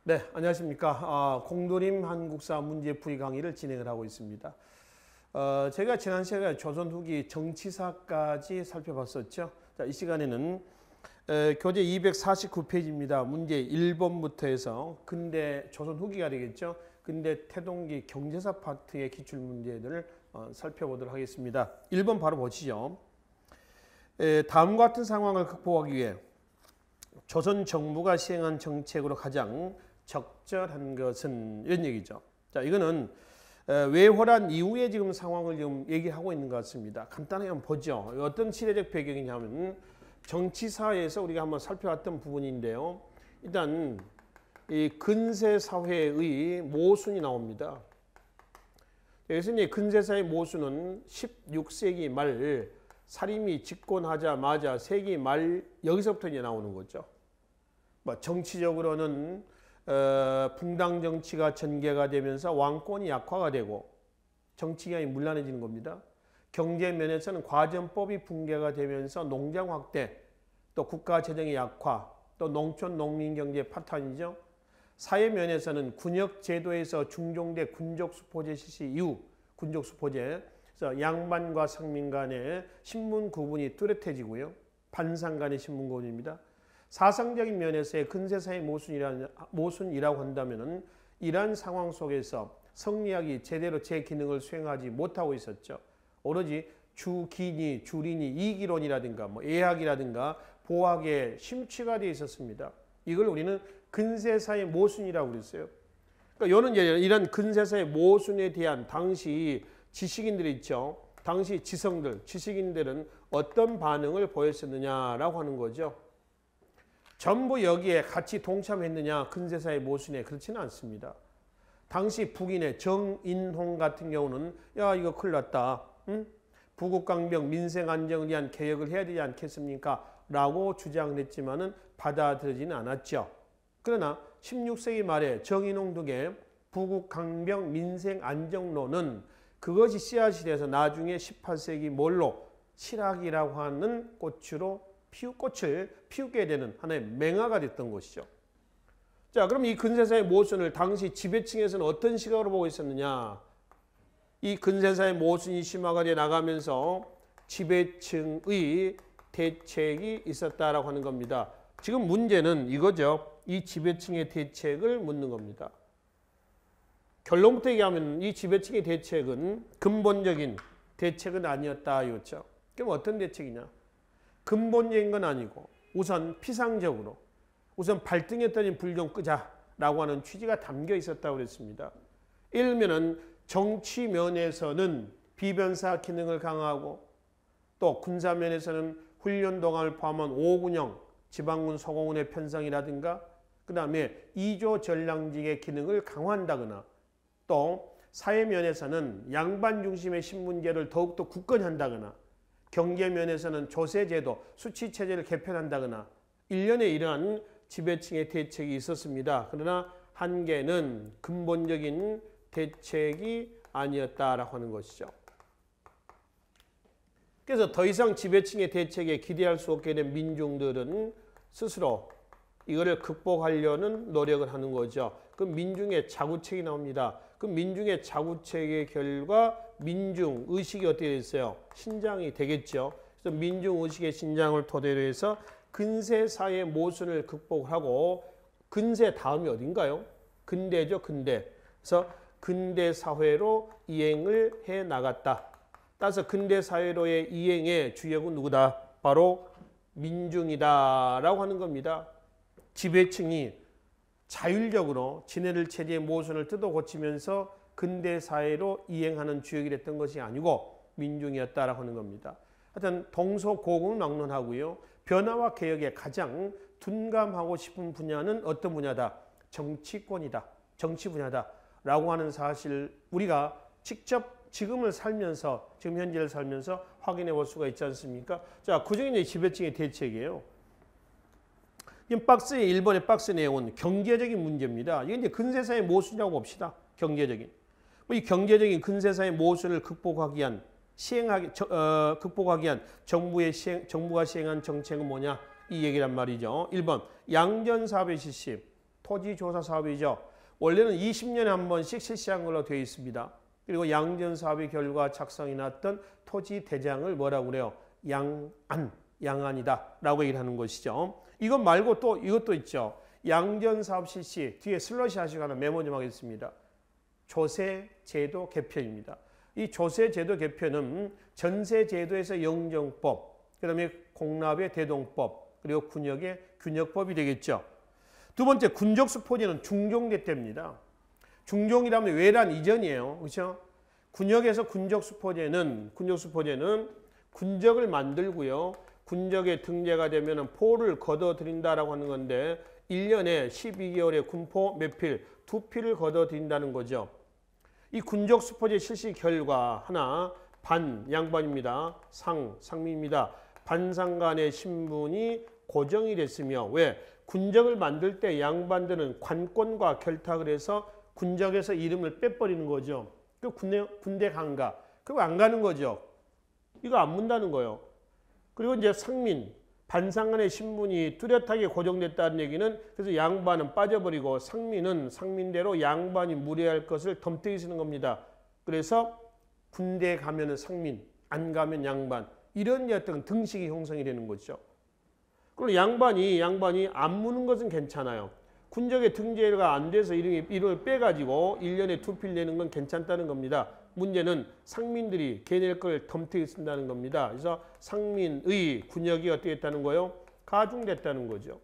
네, 안녕하십니까. 공도림 한국사 문제풀이 강의를 진행을 하고 있습니다. 제가 지난 시간에 조선 후기 정치사까지 살펴봤었죠. 자, 이 시간에는 교재 249페이지입니다. 문제 1번부터 해서 근대 조선 후기가 되겠죠. 근대 태동기 경제사 파트의 기출문제들을 살펴보도록 하겠습니다. 1번 바로 보시죠. 다음과 같은 상황을 극복하기 위해 조선 정부가 시행한 정책으로 가장 적절한 것은 이런 얘기죠. 자, 이거는 외호란 이후에 지금 상황을 지금 얘기하고 있는 것 같습니다. 간단하게 한번 보죠. 어떤 시대적 배경이냐면 정치사에서 우리가 한번 살펴봤던 부분인데요. 일단 이 근세 사회의 모순이 나옵니다. 그래서 이제 근세사의 모순은 16세기 말 사림이 집권하자마자 세기 말 여기서부터 이제 나오는 거죠. 뭐 정치적으로는 붕당 정치가 전개가 되면서 왕권이 약화가 되고 정치기관이 문란해지는 겁니다. 경제 면에서는 과점법이 붕괴가 되면서 농장 확대, 또 국가 재정의 약화, 또 농촌 농민 경제 파탄이죠. 사회 면에서는 군역 제도에서 중종대 군족 수포제 실시 이후 군족 수포제, 그래서 양반과 상민 간의 신분 구분이 뚜렷해지고요. 반상 간의 신분 구분입니다. 사상적인 면에서의 근세사의 모순이라고 한다면 이러한 상황 속에서 성리학이 제대로 제 기능을 수행하지 못하고 있었죠. 오로지 주기니, 주린이, 이기론이라든가 예학이라든가 보학에 심취가 되어 있었습니다. 이걸 우리는 근세사의 모순이라고 그랬어요. 그러니까 이는 이런 근세사의 모순에 대한 당시 지식인들이 있죠. 당시 지성들, 지식인들은 어떤 반응을 보였었느냐라고 하는 거죠. 전부 여기에 같이 동참했느냐 근세사의 모순에 그렇지는 않습니다. 당시 북인의 정인홍 같은 경우는 야 이거 큰일 났다. 응? 부국강병 민생안정을 위한 개혁을 해야 되지 않겠습니까? 라고 주장을 했지만은 받아들이지는 않았죠. 그러나 16세기 말에 정인홍 등의 부국강병 민생안정론은 그것이 씨앗이 돼서 나중에 18세기 몰로 실학이라고 하는 꽃을 피우게 되는 하나의 맹아가 됐던 것이죠. 자, 그럼 이 근세사의 모순을 당시 지배층에서는 어떤 시각으로 보고 있었느냐? 이 근세사의 모순이 심화가 돼 나가면서 지배층의 대책이 있었다라고 하는 겁니다. 지금 문제는 이거죠. 이 지배층의 대책을 묻는 겁니다. 결론부터 얘기하면 이 지배층의 대책은 근본적인 대책은 아니었다 이거죠. 그럼 어떤 대책이냐? 근본적인 건 아니고 우선 피상적으로 우선 발등에 불 좀 끄자라고 하는 취지가 담겨 있었다고 그랬습니다. 예를 들면 정치 면에서는 비변사 기능을 강화하고 또 군사 면에서는 훈련 동안을 포함한 5군형 지방군 소공군의 편성이라든가 그 다음에 2조 전량직의 기능을 강화한다거나 또 사회 면에서는 양반 중심의 신문제를 더욱더 굳건히 한다거나 경제 면에서는 조세제도, 수치체제를 개편한다거나 일련의 이러한 지배층의 대책이 있었습니다. 그러나 한계는 근본적인 대책이 아니었다라고 하는 것이죠. 그래서 더 이상 지배층의 대책에 기대할 수 없게 된 민중들은 스스로 이거를 극복하려는 노력을 하는 거죠. 그 민중의 자구책이 나옵니다. 그 민중의 자구책의 결과 민중 의식이 어떻게 됐어요? 신장이 되겠죠. 그래서 민중 의식의 신장을 토대로 해서 근세사의 모순을 극복하고 근세 다음이 어딘가요? 근대죠, 근대. 그래서 근대 사회로 이행을 해 나갔다. 따라서 근대 사회로의 이행의 주역은 누구다? 바로 민중이다라고 하는 겁니다. 지배층이 자율적으로 지네들 체제의 모순을 뜯어 고치면서 근대 사회로 이행하는 주역이 됐던 것이 아니고 민중이었다라고 하는 겁니다. 하여튼 동서고금을 막론하고요. 변화와 개혁에 가장 둔감하고 싶은 분야는 어떤 분야다? 정치권이다. 정치 분야다라고 하는 사실 우리가 직접 지금을 살면서 지금 현재를 살면서 확인해 볼 수가 있지 않습니까? 자, 그중에 이제 지배층의 대책이에요. 이 박스의 1번의 박스 내용은 경제적인 문제입니다. 이게 이제 근세사의 모순이라고 봅시다. 경제적인. 이 경제적인 근세사의 모순을 극복하기 위한 정부가 시행한 정책은 뭐냐? 이 얘기란 말이죠. 1번 양전사업의 실시, 토지조사 사업이죠. 원래는 20년에 한 번씩 실시한 걸로 되어 있습니다. 그리고 양전 사업의 결과 작성이 났던 토지 대장을 뭐라고 그래요? 양안이다 라고 얘기를 하는 것이죠. 이것 말고 또 이것도 있죠. 양전 사업 실시 뒤에 슬러시 하시고 하나 메모 좀 하겠습니다. 조세제도 개편입니다. 이 조세제도 개편은 전세제도에서 영정법, 그 다음에 공납의 대동법, 그리고 군역의 균역법이 되겠죠. 두 번째, 군적수포제는 중종대 때입니다. 중종이라면 외란 이전이에요. 그렇죠? 군역에서 군적수포제는 군적을 만들고요. 군적에 등재가 되면 포를 걷어들인다라고 하는 건데 1년에 12개월에 군포 몇 필? 2필을 걷어들인다는 거죠. 이 군적수포제 실시 결과 하나, 반, 양반입니다. 상민입니다. 반상간의 신분이 고정이 됐으며 왜? 군적을 만들 때 양반들은 관권과 결탁을 해서 군적에서 이름을 빼버리는 거죠. 그 군대 간가. 그거 안 가는 거죠. 이거 안 문다는 거예요. 그리고 이제 상민, 반상간의 신분이 뚜렷하게 고정됐다는 얘기는 그래서 양반은 빠져버리고 상민은 상민대로 양반이 무례할 것을 덤태기 쓰는 겁니다. 그래서 군대에 가면은 상민, 안 가면 양반. 이런 어떤 등식이 형성이 되는 거죠. 그리고 양반이 안 무는 것은 괜찮아요. 군적에 등재가 안 돼서 이름을 빼가지고 1년에 2필 내는 건 괜찮다는 겁니다. 문제는 상민들이 걔네 걸 덤태기 쓴다는 겁니다. 그래서 상민의 군역이 어떻게 됐다는 거예요? 가중됐다는 거죠.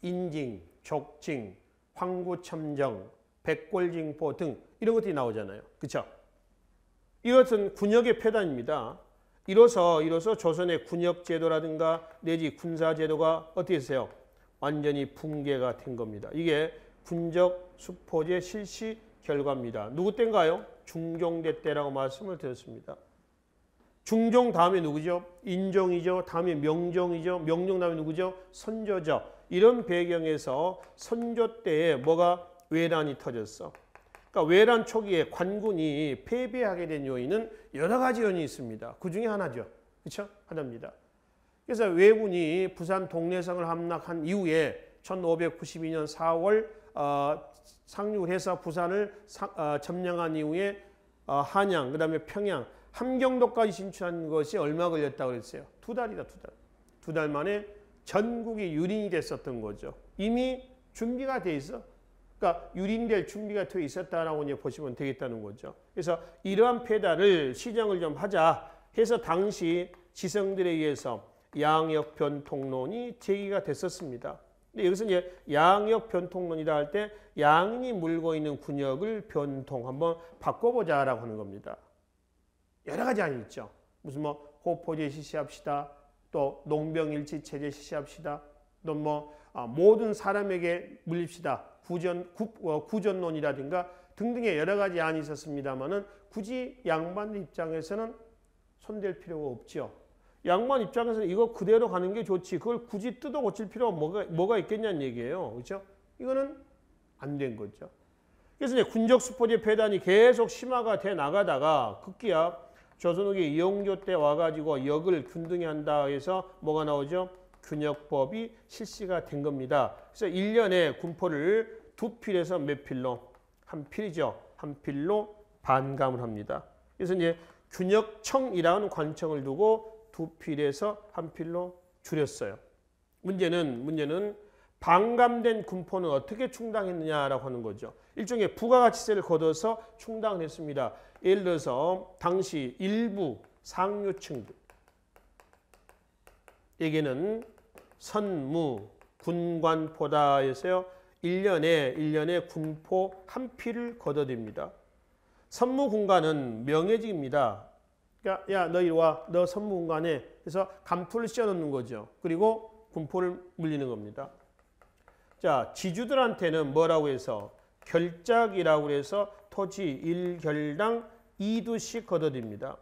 인징, 족징, 황구첨정, 백골징포 등 이런 것들이 나오잖아요. 그렇죠? 이것은 군역의 폐단입니다. 이로써 조선의 군역제도라든가 내지 군사제도가 어떻게 했어요? 완전히 붕괴가 된 겁니다. 이게 군적수포제 실시 결과입니다. 누구 때인가요? 중종대 때라고 말씀을 드렸습니다. 중종 다음에 누구죠? 인종이죠. 다음에 명종이죠. 명종 다음에 누구죠? 선조죠. 이런 배경에서 선조 때에 뭐가 외란이 터졌어. 그러니까 외란 초기에 관군이 패배하게 된 요인은 여러 가지 요인이 있습니다. 그 중에 하나죠. 그렇죠? 하나입니다. 그래서 왜군이 부산 동래성을 함락한 이후에 1592년 4월 상륙을 해서 부산을 점령한 이후에 한양, 그 다음에 평양, 함경도까지 진출한 것이 얼마 걸렸다고 그랬어요? 2달이다, 2달. 2달 만에 전국이 유린이 됐었던 거죠. 이미 준비가 돼 있어. 그러니까 유린될 준비가 돼 있었다라고 이제 보시면 되겠다는 거죠. 그래서 이러한 패단을 시정을 좀 하자 해서 당시 지성들에 의해서 양역 변통론이 제기가 됐었습니다. 근데 여기서 이제 양역 변통론이라 할 때 양인이 물고 있는 군역을 변통 한번 바꿔보자라고 하는 겁니다. 여러 가지 안이 있죠. 무슨 호포제 실시합시다. 또 농병일치 체제 실시합시다. 또 모든 사람에게 물립시다. 구전론이라든가 등등의 여러 가지 안이 있었습니다만은 굳이 양반 입장에서는 손댈 필요가 없죠. 양반 입장에서는 이거 그대로 가는 게 좋지. 그걸 굳이 뜯어 고칠 필요가 뭐가 있겠냐는 얘기예요. 그렇죠? 이거는 안 된 거죠. 그래서 이제 군적수포제 폐단이 계속 심화가 돼 나가다가 급기야 조선 후기 이용조 때 와가지고 역을 균등히 한다 해서 뭐가 나오죠? 균역법이 실시가 된 겁니다. 그래서 1년에 군포를 2필에서 몇 필로? 1필이죠. 1필로 반감을 합니다. 그래서 이제 균역청이라는 관청을 두고 2필에서 1필로 줄였어요. 문제는 반감된 군포는 어떻게 충당했느냐라고 하는 거죠. 일종의 부가가치세를 걷어서 충당을 했습니다. 예를 들어서 당시 일부 상류층들 에게는 선무, 군관포다에서요 1년에 군포 1필을 걷어댑니다. 선무군관은 명예직입니다. 그러니까 야 너 이리 와, 너 선무군관에 해서 감투를 씌워놓는 거죠. 그리고 군포를 물리는 겁니다. 자, 지주들한테는 뭐라고 해서 결작이라고 해서 토지 1결당 2두씩 걷어댑니다.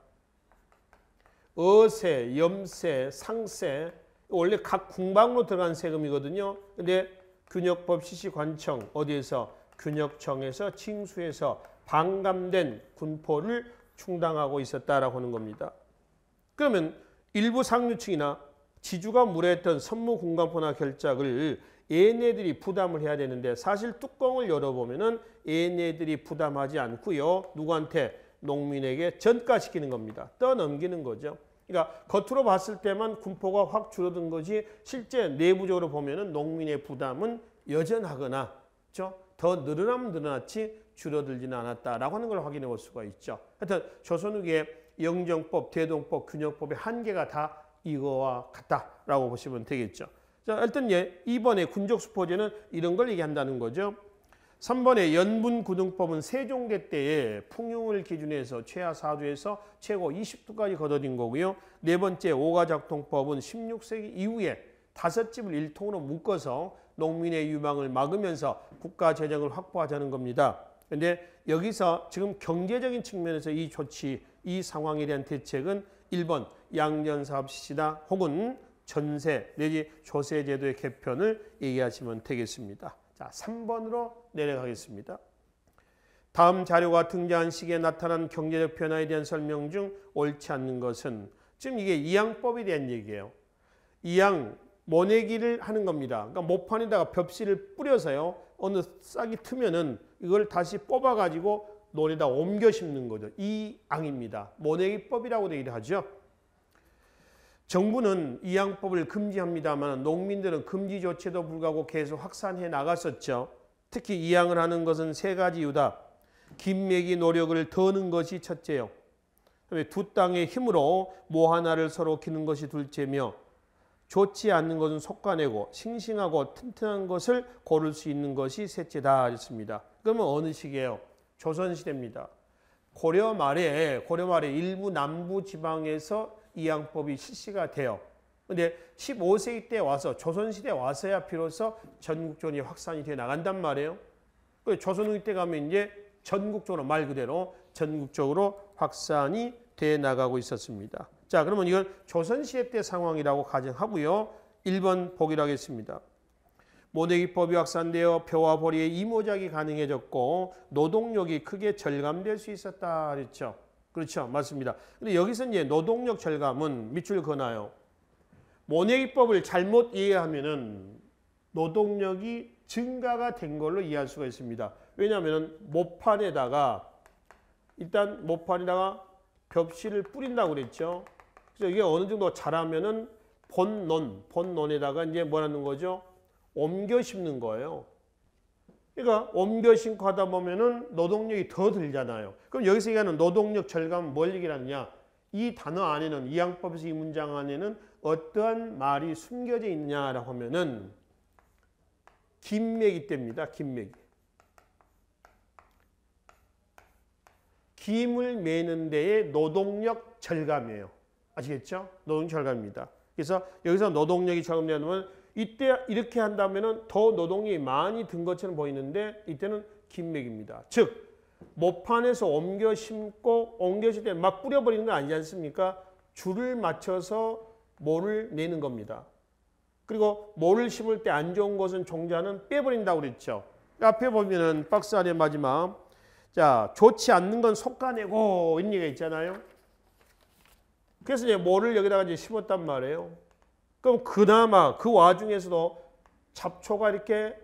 어세, 염세, 상세 원래 각 궁방으로 들어간 세금이거든요. 근데 균역법 실시관청 어디에서? 균역청에서 칭수해서 반감된 군포를 충당하고 있었다라고 하는 겁니다. 그러면 일부 상류층이나 지주가 무례했던 선무군관포나 결작을 얘네들이 부담을 해야 되는데 사실 뚜껑을 열어보면은 얘네들이 부담하지 않고요. 누구한테? 농민에게 전가시키는 겁니다. 떠넘기는 거죠. 그러니까 겉으로 봤을 때만 군포가 확 줄어든 것이 실제 내부적으로 보면은 농민의 부담은 여전하거나 그렇죠? 더 늘어나면 늘어났지 줄어들지는 않았다라고 하는 걸 확인해 볼 수가 있죠. 하여튼 조선 후기의 영정법, 대동법, 균형법의 한계가 다 이거와 같다라고 보시면 되겠죠. 자, 일단 2번의 군족수포제는 이런 걸 얘기한다는 거죠. 3번의 연분구등법은 세종대 때에 풍흉을 기준해서 최하 4도에서 최고 20도까지 걷어진 거고요. 네 번째 오가작동법은 16세기 이후에 5집을 일통으로 묶어서 농민의 유망을 막으면서 국가 재정을 확보하자는 겁니다. 그런데 여기서 지금 경제적인 측면에서 이 조치, 이 상황에 대한 대책은 1번 양전사업 실시다 혹은 전세 내지 조세 제도의 개편을 얘기하시면 되겠습니다. 자, 3번으로 내려가겠습니다. 다음 자료가 등장한 시기에 나타난 경제적 변화에 대한 설명 중 옳지 않는 것은 지금 이게 이양법에 대한 얘기예요. 이양 모내기를 하는 겁니다. 그러니까 모판에다가 벽실을 뿌려서요. 어느 싹이 트면은 이걸 다시 뽑아가지고 논에다 옮겨 심는 거죠. 이양입니다. 모내기법이라고 얘기를 하죠. 정부는 이양법을 금지합니다만 농민들은 금지 조치도 불구하고 계속 확산해 나갔었죠. 특히 이양을 하는 것은 세 가지 이유다. 김매기 노력을 더는 것이 첫째요. 두 땅의 힘으로 모 하나를 서로 기는 것이 둘째며 좋지 않는 것은 솎아내고 싱싱하고 튼튼한 것을 고를 수 있는 것이 셋째다 했습니다. 그러면 어느 시기예요? 조선시대입니다. 고려 말에 일부 남부 지방에서 이양법이 실시가 돼요. 근데 15세기 때 와서 조선시대에 와서야 비로소 전국적으로 확산이 돼 나간단 말이에요. 조선 후기 때 가면 이제 전국적으로 말 그대로 전국적으로 확산이 돼 나가고 있었습니다. 자, 그러면 이건 조선시대 때 상황이라고 가정하고요. 1번 보기로 하겠습니다. 모내기법이 확산되어 벼와 보리의 이모작이 가능해졌고 노동력이 크게 절감될 수 있었다 그랬죠. 그렇죠. 맞습니다. 근데 여기서 이제 노동력 절감은 밑줄 그어놔요. 모내기법을 잘못 이해하면은 노동력이 증가가 된 걸로 이해할 수가 있습니다. 왜냐하면 모판에다가 일단 모판에다가 벽실을 뿌린다고 그랬죠. 그래서 이게 어느 정도 자라면은 본논에다가 이제 뭐라는 거죠? 옮겨 심는 거예요. 그러니까 옮겨 심고 하다 보면은 노동력이 더 들잖아요. 그럼 여기서 얘기하는 노동력 절감은 뭘 얘기하느냐? 이 단어 안에는 이양법에서 이 문장 안에는 어떠한 말이 숨겨져 있느냐라고 하면은 김매기 때입니다. 김매기. 김을 매는 데의 노동력 절감이에요. 아시겠죠? 노동력 절감입니다. 그래서 여기서 노동력이 절감되면 이때 이렇게 한다면은 더 노동력이 많이 든 것처럼 보이는데 이때는 김매기입니다. 즉 모판에서 옮겨 심고 옮겨 심 때 막 뿌려버리는 거 아니지 않습니까? 줄을 맞춰서 모를 내는 겁니다. 그리고 모를 심을 때 안 좋은 것은 종자는 빼버린다고 그랬죠. 앞에 보면은 박스 안에 마지막 자 좋지 않는 건 솎아내고 이런 얘기가 있잖아요. 그래서 이제 모를 여기다가 이제 심었단 말이에요. 그럼 그나마 그 와중에서도 잡초가 이렇게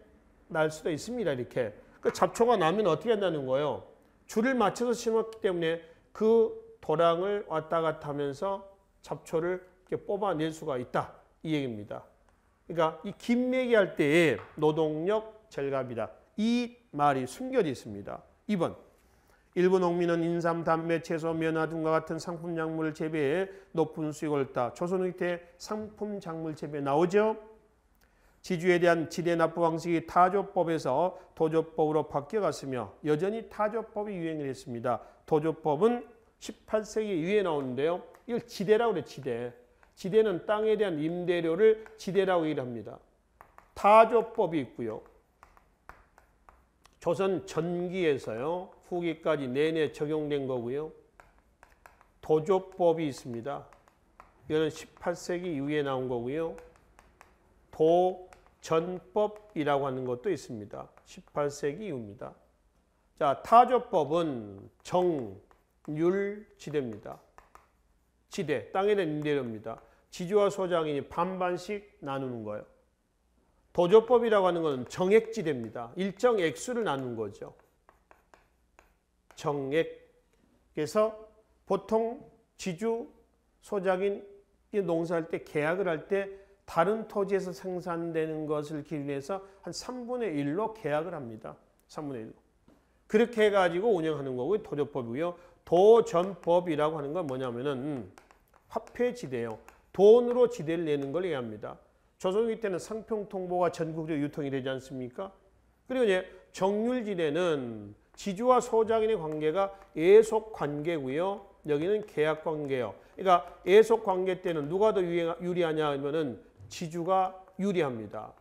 날 수도 있습니다. 이렇게. 그 잡초가 나면 어떻게 한다는 거예요? 줄을 맞춰서 심었기 때문에 그 도랑을 왔다 갔다 하면서 잡초를 이렇게 뽑아낼 수가 있다. 이 얘기입니다. 그러니까 이 김매기 할 때의 노동력 절감이다. 이 말이 숨겨져 있습니다. 2번. 일부 농민은 인삼, 담배, 채소, 면화 등과 같은 상품 작물을 재배해 높은 수익을 얻다. 조선 후기 때 상품 작물 재배 나오죠. 지주에 대한 지대 납부 방식이 타조법에서 도조법으로 바뀌어갔으며 여전히 타조법이 유행을 했습니다. 도조법은 18세기 이후에 나오는데요. 이걸 지대라고 그래요. 지대. 지대는 땅에 대한 임대료를 지대라고 얘기를 합니다. 타조법이 있고요. 조선 전기에서요. 후기까지 내내 적용된 거고요. 도조법이 있습니다. 이거는 18세기 이후에 나온 거고요. 도전법이라고 하는 것도 있습니다. 18세기 이후입니다. 자, 타조법은 정률지대입니다. 지대, 땅에 대한 임대료입니다. 지주와 소장이 반반씩 나누는 거예요. 도조법이라고 하는 것은 정액지대입니다. 일정 액수를 나눈 거죠. 정액. 그래서 보통 지주, 소작인 농사할 때 계약을 할 때 다른 토지에서 생산되는 것을 기준해서 한 3분의 1로 계약을 합니다. 3분의 1로. 그렇게 해가지고 운영하는 거고요. 도조법이고요. 도전법이라고 하는 건 뭐냐면은 화폐지대예요. 돈으로 지대를 내는 걸 얘기합니다. 조선후기 때는 상평통보가 전국적으로 유통이 되지 않습니까? 그리고 이제 정률지대는 지주와 소작인의 관계가 예속관계고요. 여기는 계약관계예요. 그러니까 예속관계 때는 누가 더 유리하냐 하면은 지주가 유리합니다.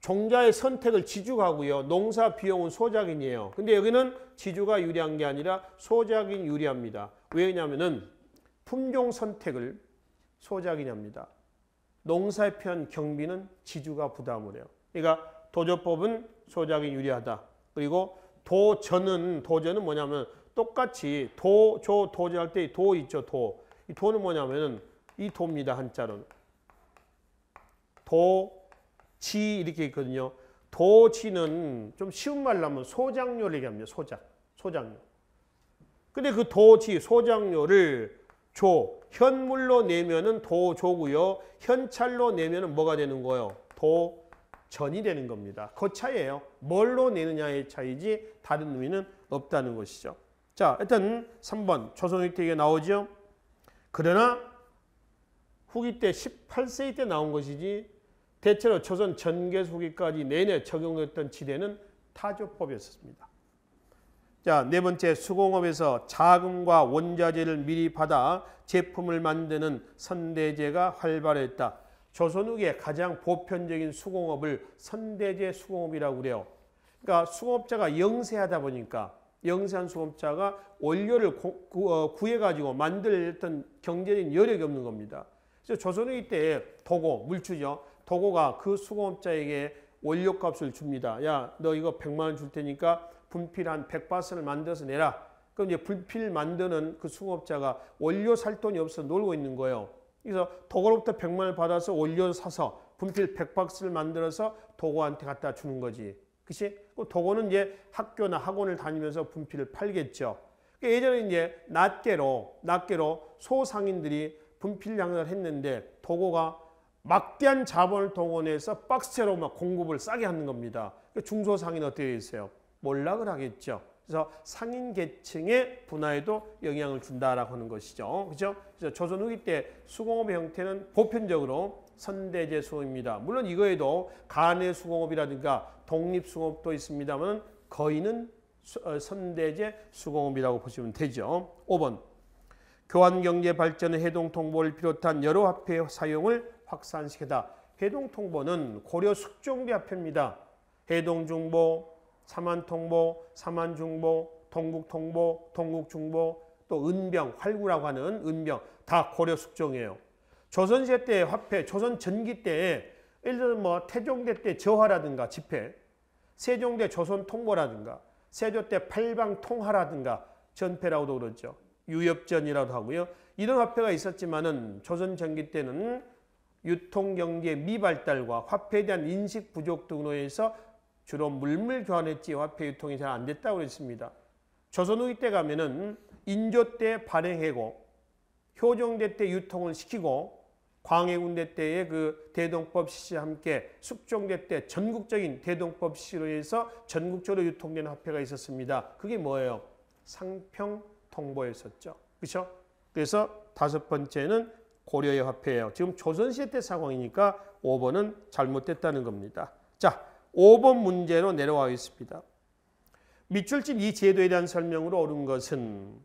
종자의 선택을 지주가 하고요. 농사 비용은 소작인이에요. 근데 여기는 지주가 유리한 게 아니라 소작인이 유리합니다. 왜냐하면은 품종 선택을 소작인이 합니다. 농사에 필요한 경비는 지주가 부담을 해요. 그러니까 도조법은 소작인이 유리하다. 그리고 도전은 뭐냐면 똑같이 도전할 때 도 있죠. 이 도는 뭐냐면은 이 도입니다. 한자로는. 도지 이렇게 있거든요. 도지는 좀 쉬운 말로 하면 소작료를 얘기합니다. 소작료. 근데 그 도지, 소작료를 현물로 내면은 도조고요. 현찰로 내면은 뭐가 되는 거예요? 도전이 되는 겁니다. 그 차이예요. 뭘로 내느냐의 차이지 다른 의미는 없다는 것이죠. 자, 일단 3번 조선후기 때 이게 나오죠. 그러나 후기 때 18세기 때 나온 것이지 대체로 조선 전개수 후기까지 내내 적용됐던 지대는 타조법이었습니다. 자, 네 번째 수공업에서 자금과 원자재를 미리 받아 제품을 만드는 선대제가 활발했다. 조선 후기에 가장 보편적인 수공업을 선대제 수공업이라고 그래요. 그러니까 수공업자가 영세하다 보니까 영세한 수공업자가 원료를 구해가지고 만들었던 경제적인 여력이 없는 겁니다. 그래서 조선 후기 때 도고, 물주죠. 도고가 그 수공업자에게 원료값을 줍니다. 야, 너 이거 100만 원 줄 테니까 분필 한 100바스를 만들어서 내라. 그럼 이제 분필 만드는 그 수공업자가 원료 살 돈이 없어서 놀고 있는 거예요. 그래서 도고로부터 100만 원을 받아서 원료 사서 분필 100박스를 만들어서 도고한테 갖다 주는 거지. 그치? 도고는 이제 학교나 학원을 다니면서 분필을 팔겠죠. 예전에 이제 낱개로 소상인들이 분필 양을 했는데 도고가 막대한 자본을 동원해서 박스채로 막 공급을 싸게 하는 겁니다. 중소상인은 어떻게 됐어요? 몰락을 하겠죠. 그래서 상인 계층의 분화에도 영향을 준다라고 하는 것이죠. 그렇죠? 그래서 조선 후기 때 수공업의 형태는 보편적으로 선대제 수공업입니다. 물론 이거에도 간의 수공업이라든가 독립 수공업도 있습니다만 거의는 선대제 수공업이라고 보시면 되죠. 5번. 교환경제 발전은 해동통보를 비롯한 여러 화폐의 사용을 확산시키다. 해동통보는 고려 숙종대 화폐입니다. 해동중보, 사만통보, 사만중보, 동국통보, 동국중보, 또 은병, 활구라고 하는 은병 다 고려 숙종이에요. 조선시대 때 화폐, 조선 전기 때 예를 들어 뭐 태종대 때 저화라든가 지폐, 세종대 조선통보라든가, 세조 때 팔방통화라든가 전패라고도 그러죠. 유엽전이라도 하고요. 이런 화폐가 있었지만은 조선 전기 때는 유통경제 미발달과 화폐에 대한 인식 부족 등으로 해서 주로 물물 교환했지 화폐 유통이 잘 안 됐다고 그랬습니다. 조선 후기 때 가면은 인조 때 발행하고 효종대 때 유통을 시키고 광해군대 때의 그 대동법 실시와 함께 숙종대 때 전국적인 대동법 실시로 해서 전국적으로 유통되는 화폐가 있었습니다. 그게 뭐예요? 상평통보였었죠. 그렇죠? 그래서 다섯 번째는 고려의 화폐예요. 지금 조선시대 때 상황이니까 5번은 잘못됐다는 겁니다. 자, 5번 문제로 내려가겠습니다. 밑줄 친 이 제도에 대한 설명으로 옳은 것은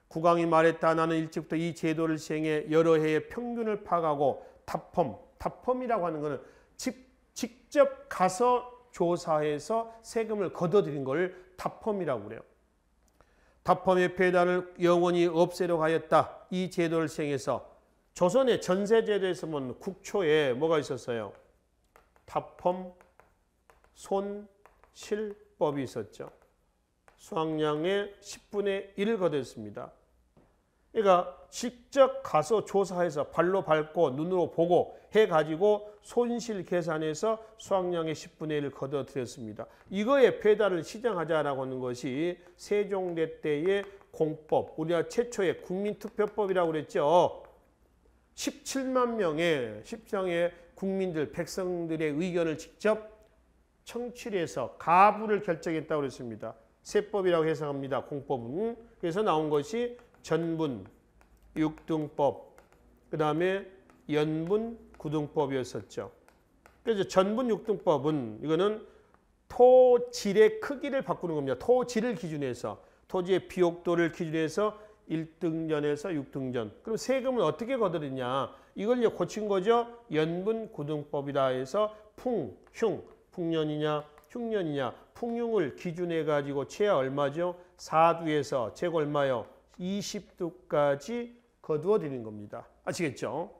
국왕이 말했다. 나는 일찍부터 이 제도를 시행해 여러 해의 평균을 파악하고 답펌이라고 하는 것은 직접 가서 조사해서 세금을 걷어들인 걸 답펌이라고 그래요. 답펌의 폐단을 영원히 없애려고 하였다. 이 제도를 시행해서 조선의 전세제도에서 보면 국초에 뭐가 있었어요? 답펌, 손실법이 있었죠. 수확량의 10분의 1을 거뒀습니다. 그러니까 직접 가서 조사해서 발로 밟고 눈으로 보고 해가지고 손실 계산해서 수확량의 10분의 1을 거둬들였습니다. 이거에 배달을 시장하자라고 하는 것이 세종대 때의 공법, 우리나라 최초의 국민투표법이라고 그랬죠. 17만 명의 국민들, 백성들의 의견을 직접 청취해서 가부를 결정했다고 그랬습니다. 세법이라고 해석합니다. 공법은. 그래서 나온 것이 전분, 육등법, 그 다음에 연분, 구등법이었었죠. 그래서 전분, 육등법은 이거는 토질의 크기를 바꾸는 겁니다. 토질을 기준해서 토지의 비옥도를 기준해서 1등전에서 6등전. 그럼 세금은 어떻게 거두느냐? 이걸 이제 고친 거죠. 연분, 구등법이라 해서 풍, 흉, 풍년이냐, 흉년이냐, 풍흉을 기준해 가지고 최하 얼마죠? 4두에서 제가 얼마요? 20두까지 거두어 드리는 겁니다. 아시겠죠?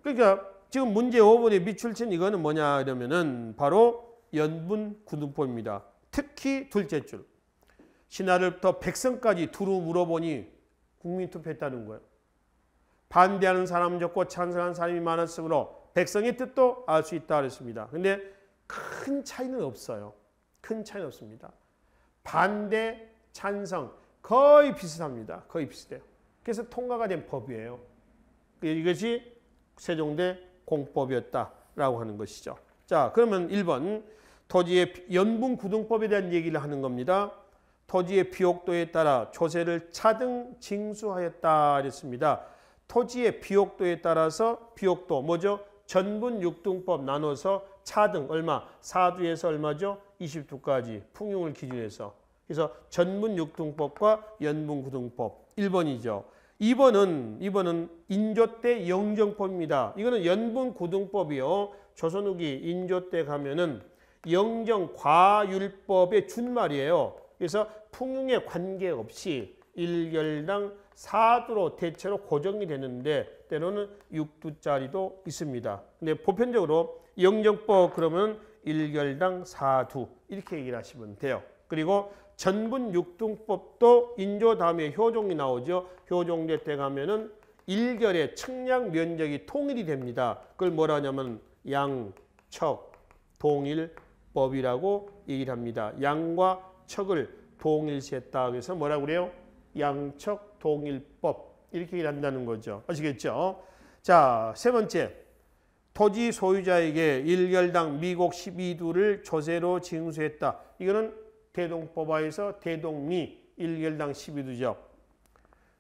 그러니까 지금 문제 5번의 미출친 이거는 뭐냐 이러면은 바로 연분 구등법입니다. 특히 둘째 줄. 신하를부터 백성까지 두루 물어보니 국민투표했다는 거예요. 반대하는 사람은 적고 찬성하는 사람이 많았으므로 백성의 뜻도 알 수 있다 그랬습니다. 근데 큰 차이는 없어요. 큰 차이는 없습니다. 반대, 찬성 거의 비슷합니다. 거의 비슷해요. 그래서 통과가 된 법이에요. 이것이 세종대 공법이었다라고 하는 것이죠. 자, 그러면 1번 토지의 연분 구등법에 대한 얘기를 하는 겁니다. 토지의 비옥도에 따라 조세를 차등 징수하였다 그랬습니다. 토지의 비옥도에 따라서 비옥도 뭐죠? 전분 육등법 나눠서 차등 얼마? 4두에서 얼마죠? 20두까지 풍흉을 기준해서. 그래서 전분 육등법과 연분 구등법 1번이죠. 2번은 인조 때 영정법입니다. 이거는 연분 구등법이요. 조선 후기 인조 때 가면은 영정 과율법의 준말이에요. 그래서 풍흉에 관계없이 1결당 4두로 대체로 고정이 되는데 때로는 6두짜리도 있습니다. 근데 보편적으로 영정법 그러면 1결당 4두 이렇게 얘기를 하시면 돼요. 그리고 전분 육등법도 인조 다음에 효종이 나오죠. 효종대 때 가면은 1결의 측량 면적이 통일이 됩니다. 그걸 뭐라 하냐면 양척 동일법이라고 얘기를 합니다. 양과 척을 동일시했다. 그래서 뭐라고 그래요? 양척 동일법 이렇게 얘기를 한다는 거죠. 아시겠죠? 자, 세 번째. 토지 소유자에게 1결당 미곡 12두를 조세로 징수했다. 이거는 대동법화에서 대동미 1결당 12두죠.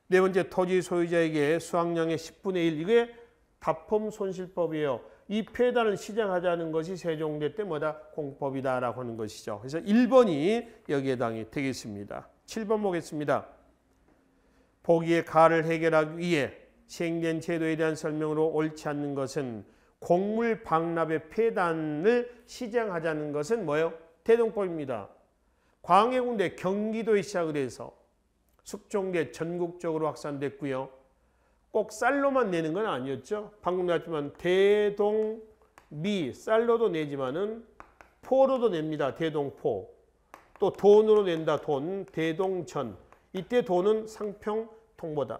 네 번째, 토지 소유자에게 수확량의 10분의 1. 이게 다폼손실법이에요. 이 폐단을 시작하자는 것이 세종대 때 뭐다? 공법이다라고 하는 것이죠. 그래서 1번이 여기에 해당이 되겠습니다. 7번 보겠습니다. 보기의 가를 해결하기 위해 시행된 제도에 대한 설명으로 옳지 않는 것은 곡물 방납의 폐단을 시정하자는 것은 뭐예요? 대동법입니다. 광해군대 경기도에 시작을 해서 숙종대 전국적으로 확산됐고요. 꼭 쌀로만 내는 건 아니었죠. 방금 나왔지만 대동미 쌀로도 내지만은 포로도 냅니다. 대동포. 또 돈으로 낸다. 돈 대동전. 이때 돈은 상평 통보다.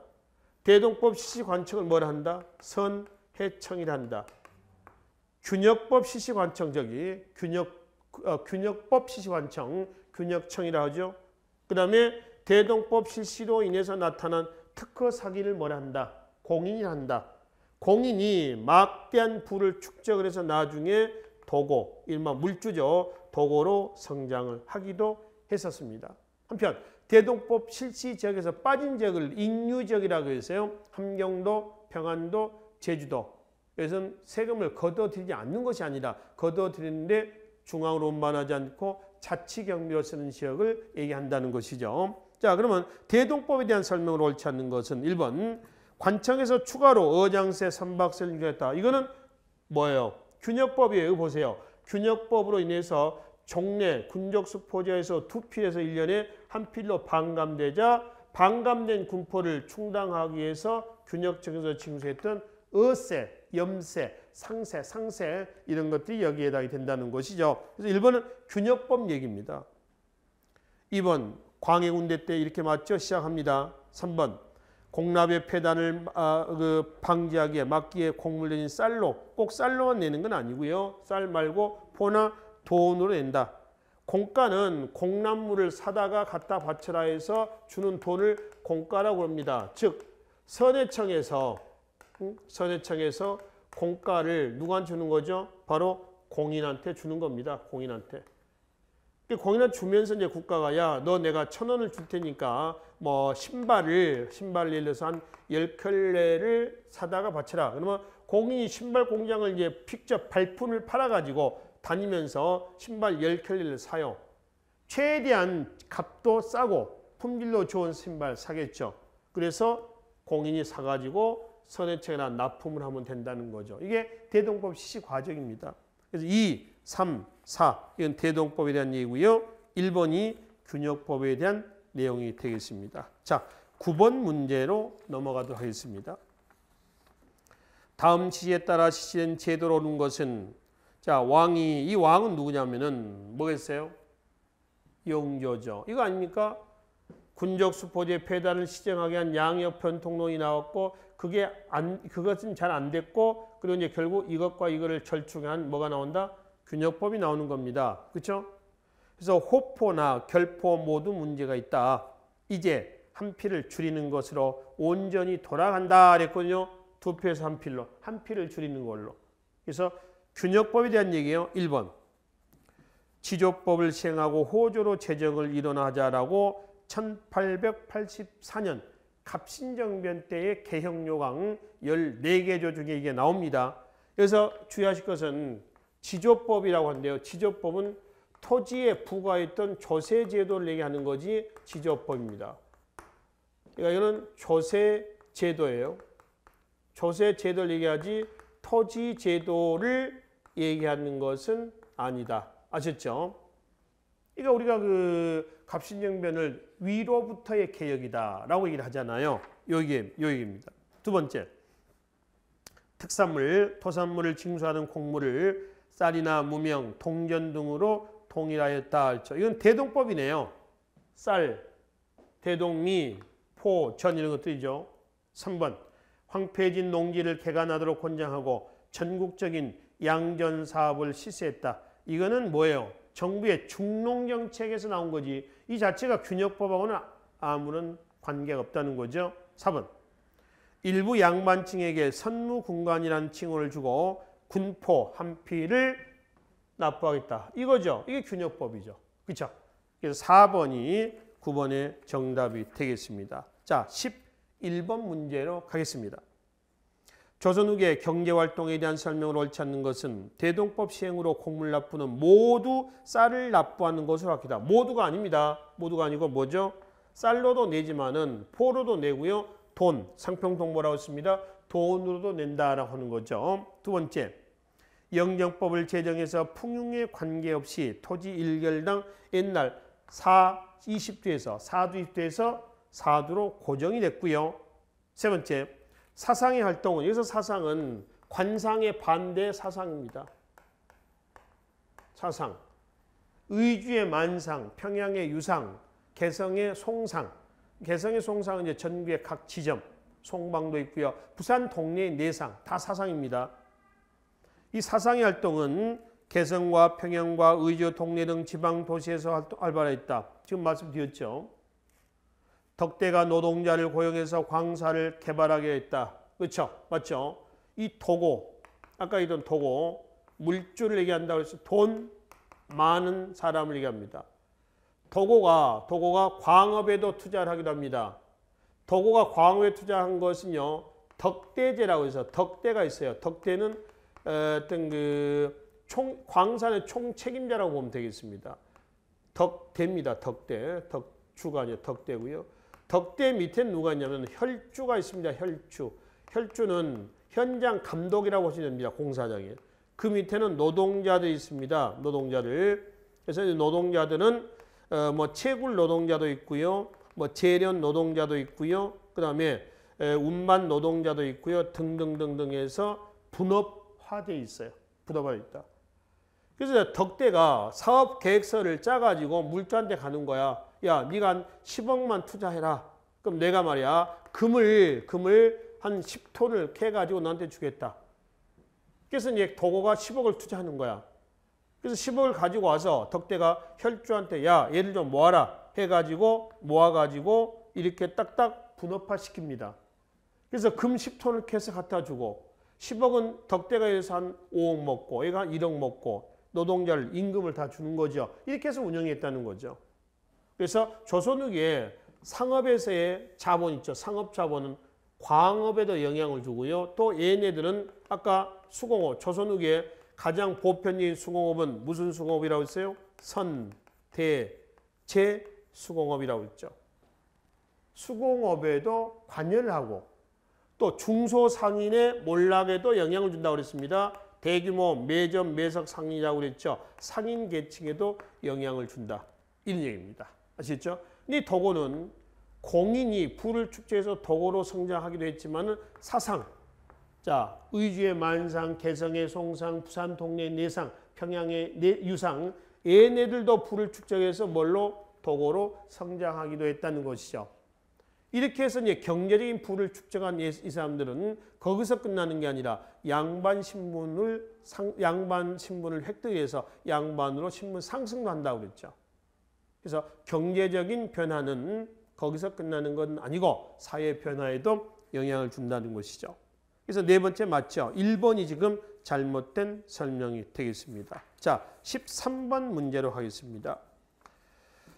대동법 시시관청을 뭐라 한다? 선해청이라 한다. 균역법 시시관청 균역법 시시관청 균역청이라 하죠. 그 다음에 대동법 실시로 인해서 나타난 특허 사기를 뭐라 한다? 공인이 한다. 공인이 막대한 부를 축적을 해서 나중에 도고, 일반 물주죠. 도고로 성장을 하기도 했었습니다. 한편 대동법 실시 지역에서 빠진 지역을 인유지역이라고 해서요. 함경도, 평안도, 제주도. 그래서는 세금을 거둬들이지 않는 것이 아니라 거둬들이는데 중앙으로 운반하지 않고 자치경비로 쓰는 지역을 얘기한다는 것이죠. 자, 그러면 대동법에 대한 설명을 옳지 않는 것은 1번 관청에서 추가로 어장세, 선박세를 유도했다. 이거는 뭐예요? 균역법이에요. 보세요. 균역법으로 인해서 종래, 군적수포지에서 2필에서 1년에 한 필로 반감되자 반감된 군포를 충당하기 위해서 균역청에서 징수했던 어세, 염세, 상세 이런 것들이 여기에 해당이 된다는 것이죠. 그래서 1번은 균역법 얘기입니다. 2번 광해군대 때 이렇게 맞죠? 시작합니다. 3번 공납의 폐단을 방지하기에 막기에 곡물 대신 쌀로, 꼭 쌀로만 내는 건 아니고요. 쌀 말고 포나 돈으로 낸다. 공가는 공납물을 사다가 갖다 바쳐라 해서 주는 돈을 공가라고 합니다. 즉 선해청에서 공가를 누구한테 주는 거죠? 바로 공인한테 주는 겁니다. 공인한테. 공인한테 주면서 이제 국가가 야, 너 내가 1,000원을 줄 테니까 뭐 신발을 예를 들어서 한 10켤레를 사다가 바쳐라. 그러면 공인이 신발 공장을 이제 직접 발품을 팔아가지고 다니면서 신발 10켤레를 사요. 최대한 값도 싸고 품질도 좋은 신발 사겠죠. 그래서 공인이 사가지고 선해청에다 납품을 하면 된다는 거죠. 이게 대동법 실시 과정입니다. 그래서 2, 3, 4 이건 대동법에 대한 얘기고요. 1번이 균역법에 대한 내용이 되겠습니다. 자, 9번 문제로 넘어가도록 하겠습니다. 다음 지시에 따라 실시된 제도로 오는 것은 자, 이 왕은 누구냐면은 뭐겠어요? 영조죠. 이거 아닙니까? 군적 수포제 폐단을 시정하게 한 양역 변통론이 나왔고 그것은 잘 안 됐고 그리고 이제 결국 이것과 이거를 절충한 뭐가 나온다? 균역법이 나오는 겁니다. 그렇죠? 그래서 호포나 결포 모두 문제가 있다. 이제 한 필을 줄이는 것으로 온전히 돌아간다 그랬거든요. 2필에서 한 필로. 한 필을 줄이는 걸로. 그래서 균역법에 대한 얘기예요. 1번. 지조법을 시행하고 호조로 제정을 일원하자라고 1884년 갑신정변 때의 개혁요강 14개조 중에 이게 나옵니다. 그래서 주의하실 것은 지조법이라고 하는데요. 지조법은 토지에 부과했던 조세제도를 얘기하는 거지 지조법입니다. 그러니까 이거는 조세제도예요. 조세제도를 얘기하지 토지제도를 얘기하는 것은 아니다. 아셨죠? 그러니까 우리가 그 갑신정변을 위로부터의 개혁이다라고 얘기를 하잖아요. 요 얘기입니다. 두 번째, 특산물, 토산물을 징수하는 곡물을 쌀이나 무명, 동전 등으로 동일하였다. 이건 대동법이네요. 쌀, 대동미, 포, 전 이런 것들이죠. 3번, 황폐해진 농지를 개간하도록 권장하고 전국적인 양전 사업을 실시했다. 이거는 뭐예요? 정부의 중농정책에서 나온 거지. 이 자체가 균역법하고는 아무런 관계가 없다는 거죠. 4번. 일부 양반층에게 선무군관이라는 칭호를 주고 군포 한 필을 납부하겠다. 이거죠. 이게 균역법이죠. 그렇죠? 그래서 4번이 9번의 정답이 되겠습니다. 자, 11번 문제로 가겠습니다. 조선 후기의 경제활동에 대한 설명을 옳지 않는 것은 대동법 시행으로 곡물 납부는 모두 쌀을 납부하는 것으로 밝히다. 모두가 아닙니다. 모두가 아니고 뭐죠? 쌀로도 내지만은 포로도 내고요. 돈, 상평동보라고 했습니다. 돈으로도 낸다라고 하는 거죠. 두 번째, 영정법을 제정해서 풍융에 관계없이 토지 1결당 옛날 20도에서 4도 4도로 고정이 됐고요. 세 번째, 사상의 활동은 여기서 사상은 관상의 반대 사상입니다. 사상, 의주의 만상, 평양의 유상, 개성의 송상. 개성의 송상은 이제 전국의 각 지점, 송방도 있고요. 부산 동네의 내상 다 사상입니다. 이 사상의 활동은 개성과 평양과 의주 동네 등 지방 도시에서 활발했다. 지금 말씀드렸죠. 덕대가 노동자를 고용해서 광사를 개발하게 했다. 그렇죠? 맞죠? 이 도고, 아까 이런 도고, 물줄을 얘기한다고 해서 돈 많은 사람을 얘기합니다. 도고가 광업에도 투자를 하기도 합니다. 도고가 광업에 투자한 것은요, 덕대제라고 해서 덕대가 있어요. 덕대는 어떤 광산의 총책임자라고 보면 되겠습니다. 덕대입니다. 덕대. 덕주가 아니라 덕대고요. 덕대 밑에 누가 있냐면 혈주가 있습니다. 혈주. 혈주는 현장 감독이라고 보시면 됩니다. 공사장에. 그 밑에는 노동자들이 있습니다. 노동자들. 그래서 노동자들은 뭐 채굴 노동자도 있고요. 뭐 재련 노동자도 있고요. 그다음에 운반 노동자도 있고요. 등등등등 해서 분업화돼 있어요. 분업화 있다. 그래서 덕대가 사업 계획서를 짜가지고 물주한테 가는 거야. 야, 네가 한 10억만 투자해라. 그럼 내가 말이야 금을 한 10톤을 캐가지고 너한테 주겠다. 그래서 이제 도고가 10억을 투자하는 거야. 그래서 10억을 가지고 와서 덕대가 혈주한테 야 얘를 좀 모아라 해가지고 모아가지고 이렇게 딱딱 분업화 시킵니다. 그래서 금 10톤을 캐서 갖다 주고 10억은 덕대가 해서 한 5억 먹고 얘가 한 1억 먹고 노동자를 임금을 다 주는 거죠. 이렇게 해서 운영했다는 거죠. 그래서 조선 후기에 상업에서의 자본 있죠. 상업 자본은 광업에도 영향을 주고요. 또 얘네들은 아까 수공업, 조선 후기에 가장 보편적인 수공업은 무슨 수공업이라고 했어요? 선, 대, 제 수공업이라고 했죠. 수공업에도 관여를 하고 또 중소상인의 몰락에도 영향을 준다고 그랬습니다. 대규모 매점, 매석 상인이라고 그랬죠. 상인 계층에도 영향을 준다. 이런 얘기입니다. 아시겠죠? 이 도고는 공인이 부를 축제해서 도고로 성장하기도 했지만 사상, 자 의주의 만상, 개성의 송상, 부산 동네 내상, 평양의 유상 얘네들도 부를 축제해서 뭘로? 도고로 성장하기도 했다는 것이죠. 이렇게 해서 이제 경제적인 부를 축적한 이 사람들은 거기서 끝나는 게 아니라 양반 신분을 획득해서 양반으로 신분 상승도 한다고 그랬죠. 그래서 경제적인 변화는 거기서 끝나는 건 아니고 사회 변화에도 영향을 준다는 것이죠. 그래서 네 번째 맞죠? 1번이 지금 잘못된 설명이 되겠습니다. 자, 13번 문제로 하겠습니다.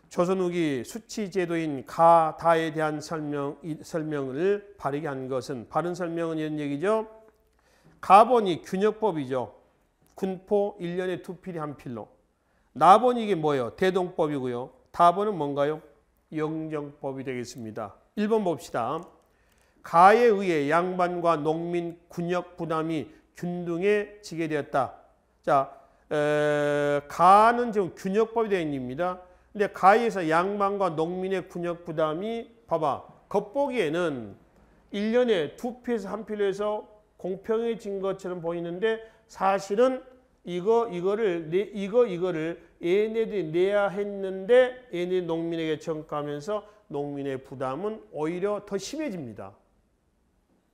조선 후기 수치제도인 가다에 대한 설명을 바르게 한 것은 바른 설명은 이런 얘기죠. 가본이 균역법이죠. 군포 1년에 2필이 1필로. 나본이 이게 뭐예요? 대동법이고요. 다본은 뭔가요? 영정법이 되겠습니다. 1번 봅시다. 가에 의해 양반과 농민 군역 부담이 균등해 지게 되었다. 자, 가는 지금 균역법이 되어 있습니다. 근데 가에서 양반과 농민의 군역 부담이 봐봐. 겉보기에는 1년에 2필에서 1필로 해서 공평해진 것처럼 보이는데 사실은 이거를 얘네들이 내야 했는데 얘네들이 농민에게 전가하면서 농민의 부담은 오히려 더 심해집니다.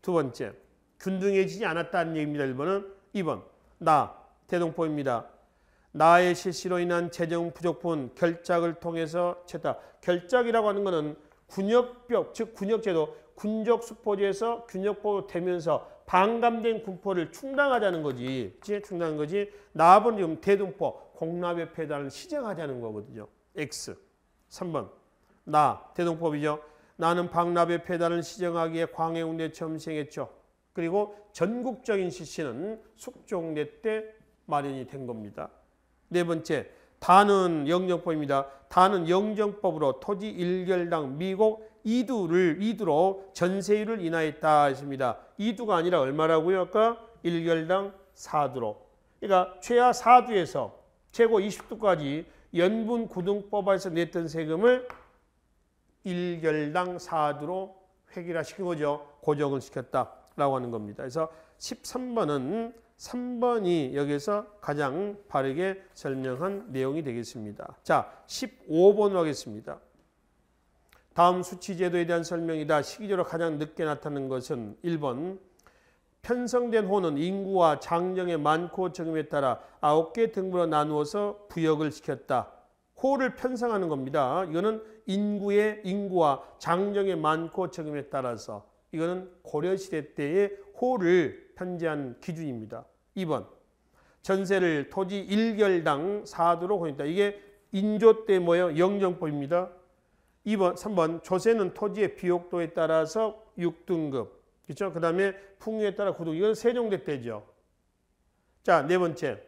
두 번째, 균등해지지 않았다는 얘기입니다. 1번은. 2번, 대동포입니다. 나의 실시로 인한 재정 부족분 결작을 통해서 채다. 결작이라고 하는 것은 군역법, 즉 군역제도, 군적 수포제에서 균역법으로 되면서 반감된 군포를 충당하자는 거지. 충당한 거지. 나번 지금 대동포, 공납의 폐단을 시정하자는 거거든요. X. 3번, 대동법이죠. 나는 방납의 폐단을 시정하기에 광해운대 처음 시행했죠. 그리고 전국적인 실시는 숙종대 때 마련이 된 겁니다. 네 번째, 다는 영정법입니다. 다는 영정법으로 토지 일결당 미국 2두로 전세율을 인하했다 했습니다. 2두가 아니라 얼마라고요? 아까 1결당 4두로. 그러니까 최하 4두에서 최고 20두까지 연분 구등법에서 냈던 세금을 1결당 4두로 획일화시킨 거죠. 고정을 시켰다라고 하는 겁니다. 그래서 13번은 3번이 여기서 가장 바르게 설명한 내용이 되겠습니다. 자, 15번으로 하겠습니다. 다음 수치제도에 대한 설명이다. 시기적으로 가장 늦게 나타나는 것은 1번. 편성된 호는 인구와 장정의 많고 적음에 따라 9개 등분으로 나누어서 부역을 시켰다. 호를 편성하는 겁니다. 이거는 인구와 장정의 많고 적음에 따라서 이거는 고려시대 때의 호를 편제한 기준입니다. 2번. 전세를 토지 1결당 4두로 권했다. 이게 인조 때 뭐예요? 영정법입니다. 2번, 3번. 조세는 토지의 비옥도에 따라서 6등급. 그렇죠? 그 다음에 풍류에 따라 9등급. 이건 세종대 때죠. 자, 네 번째.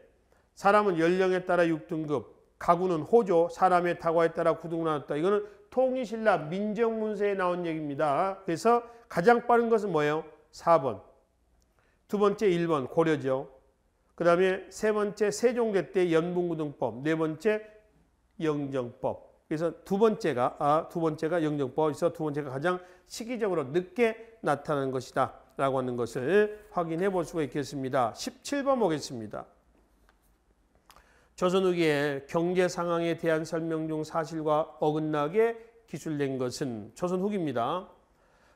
사람은 연령에 따라 6등급. 가구는 호조, 사람의 다과에 따라 9등급 나눴다. 이거는 통일신라 민정문서에 나온 얘기입니다. 그래서 가장 빠른 것은 뭐예요? 4번. 두 번째 1번 고려죠. 그 다음에 세 번째 세종대 때 연분구등법. 네 번째 영정법. 그래서 두 번째가 영정법에서 두 번째가 가장 시기적으로 늦게 나타나는 것이다 라고 하는 것을 확인해 볼 수가 있겠습니다. 17번 보겠습니다. 조선 후기의 경제 상황에 대한 설명 중 사실과 어긋나게 기술된 것은 조선 후기입니다.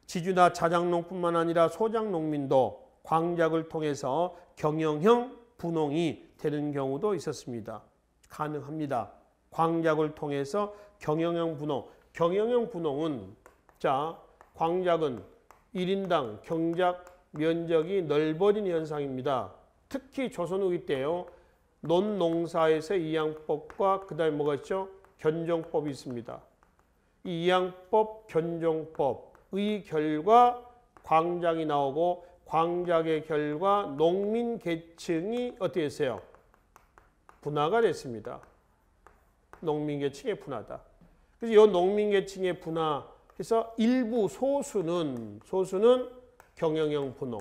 지주나 자장농뿐만 아니라 소장농민도 광작을 통해서 경영형 분홍이 되는 경우도 있었습니다. 가능합니다. 광작을 통해서 경영형 분홍. 경영형 분홍은 자 광작은 1인당 경작 면적이 넓어진 현상입니다. 특히 조선 후기 때요. 논농사에서 이양법과 그다음에 뭐가 있죠? 견종법이 있습니다. 이 이양법, 견종법의 결과 광작이 나오고 광작의 결과 농민 계층이 어떻게 했어요? 분화가 됐습니다. 농민 계층의 분화다. 그래서 이 농민 계층의 분화에서 일부 소수는 경영형 분홍.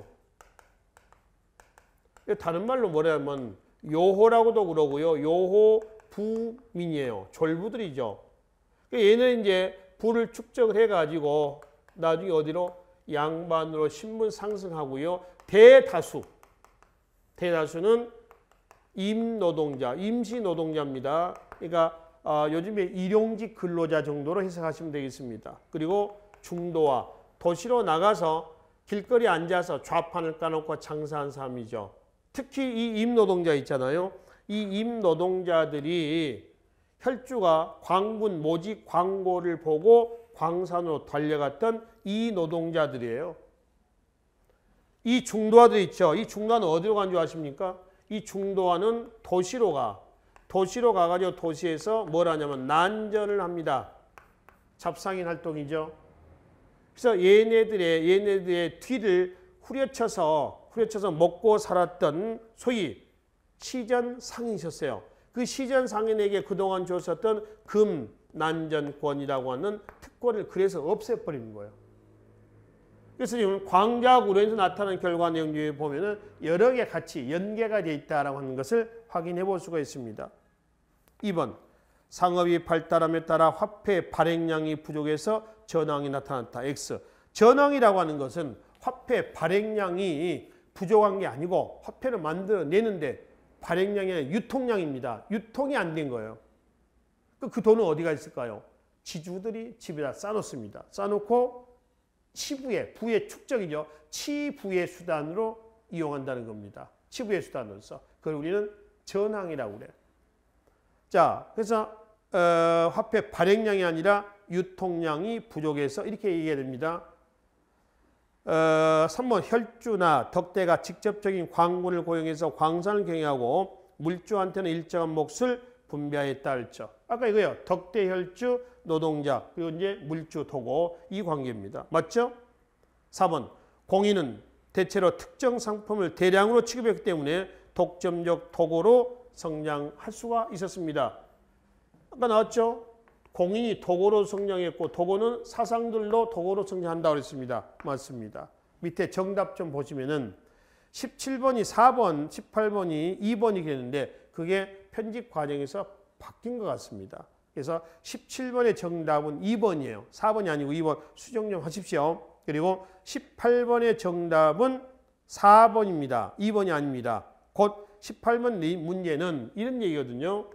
다른 말로 뭐냐면 요호라고도 그러고요. 요호 부민이에요. 졸부들이죠. 얘는 이제 부를 축적을 해가지고 나중에 어디로 양반으로 신분 상승하고요. 대다수는 임노동자, 임시노동자입니다. 그러니까 요즘에 일용직 근로자 정도로 해석하시면 되겠습니다. 그리고 중도화, 도시로 나가서 길거리에 앉아서 좌판을 까놓고 장사한 사람이죠. 특히 이 임노동자 있잖아요. 이 임노동자들이 혈주가 광군 모집 광고를 보고 광산으로 달려갔던 이 노동자들이에요. 이 중도화들 있죠. 이 중도화는 어디로 간 줄 아십니까? 이 중도화는 도시로 가가지고 도시에서 뭘 하냐면 난전을 합니다. 잡상인 활동이죠. 그래서 얘네들의 뒤를 후려쳐서 먹고 살았던 소위 시전상인이셨어요. 그 시전상인에게 그동안 줬었던 금난전권이라고 하는 특권을 그래서 없애버리는 거예요. 그래서 지금 광작으로 해서 나타난 결과 내용 중에 보면은 여러 개 같이 연계가 되어 있다라고 하는 것을 확인해 볼 수가 있습니다. 2번. 상업이 발달함에 따라 화폐 발행량이 부족해서 전황이 나타났다. X. 전황이라고 하는 것은 화폐 발행량이 부족한 게 아니고 화폐를 만들어내는데 발행량이 아니라 유통량입니다. 유통이 안 된 거예요. 그 돈은 어디가 있을까요? 지주들이 집에다 싸놓습니다. 싸놓고 부의 축적이죠. 치부의 수단으로 이용한다는 겁니다. 치부의 수단으로서. 그걸 우리는 전황이라고 그래요. 자, 그래서 화폐 발행량이 아니라 유통량이 부족해서 이렇게 얘기해야 됩니다. 3번 혈주나 덕대가 직접적인 광군을 고용해서 광산을 경영하고 물주한테는 일정한 몫을 분배하였다 했죠. 아까 이거요. 덕대, 혈주, 노동자, 그리고 이제 물주, 도고 이 관계입니다. 맞죠? 4번 공인은 대체로 특정 상품을 대량으로 취급했기 때문에 독점적 도고로 성장할 수가 있었습니다. 아까 나왔죠? 공인이 도고로 성장했고 도고는 사상들로 도고로 성장한다고 그랬습니다. 맞습니다. 밑에 정답 좀 보시면은 17번이 4번, 18번이 2번이 되는데 그게 편집 과정에서 바뀐 것 같습니다. 그래서 17번의 정답은 2번이에요. 4번이 아니고 2번 수정 좀 하십시오. 그리고 18번의 정답은 4번입니다. 2번이 아닙니다. 곧 18번 문제는 이런 얘기거든요.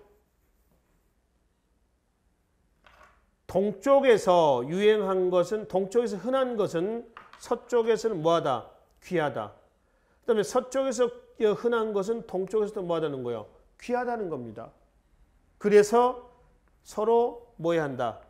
동쪽에서 유행한 것은, 동쪽에서 흔한 것은 서쪽에서는 뭐하다? 귀하다. 그 다음에 서쪽에서 흔한 것은 동쪽에서도 뭐하다는 거예요? 귀하다는 겁니다. 그래서 서로 뭐 해야 한다?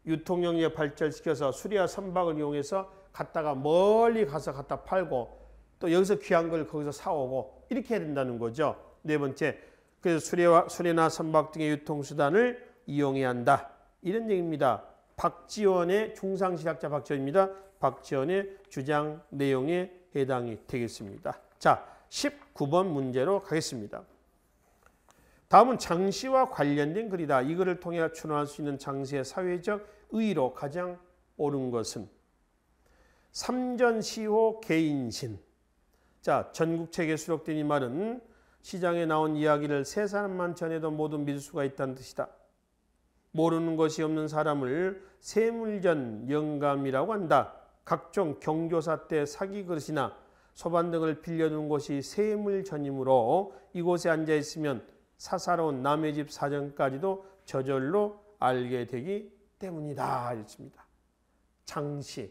유통영역 발전시켜서 수리와 선박을 이용해서 갔다가 멀리 가서 갖다 팔고 또 여기서 귀한 걸 거기서 사오고 이렇게 해야 된다는 거죠. 네 번째, 그래서 수레나 선박 등의 유통수단을 이용해야 한다. 이런 얘기입니다. 박지원의 중상실학자 박지원입니다. 박지원의 주장 내용에 해당이 되겠습니다. 자, 19번 문제로 가겠습니다. 다음은 장시와 관련된 글이다. 이 글을 통해 추론할 수 있는 장시의 사회적 의의로 가장 옳은 것은 삼전시호 개인신. 자, 전국책에 수록된 이 말은 시장에 나온 이야기를 세 사람만 전해도 모두 믿을 수가 있다는 뜻이다. 모르는 것이 없는 사람을 세물전 영감이라고 한다. 각종 경조사 때 사기 그릇이나 소반 등을 빌려둔 곳이 세물전이므로 이곳에 앉아있으면 사사로운 남의 집 사정까지도 저절로 알게 되기 때문이다. 이랬습니다. 장시.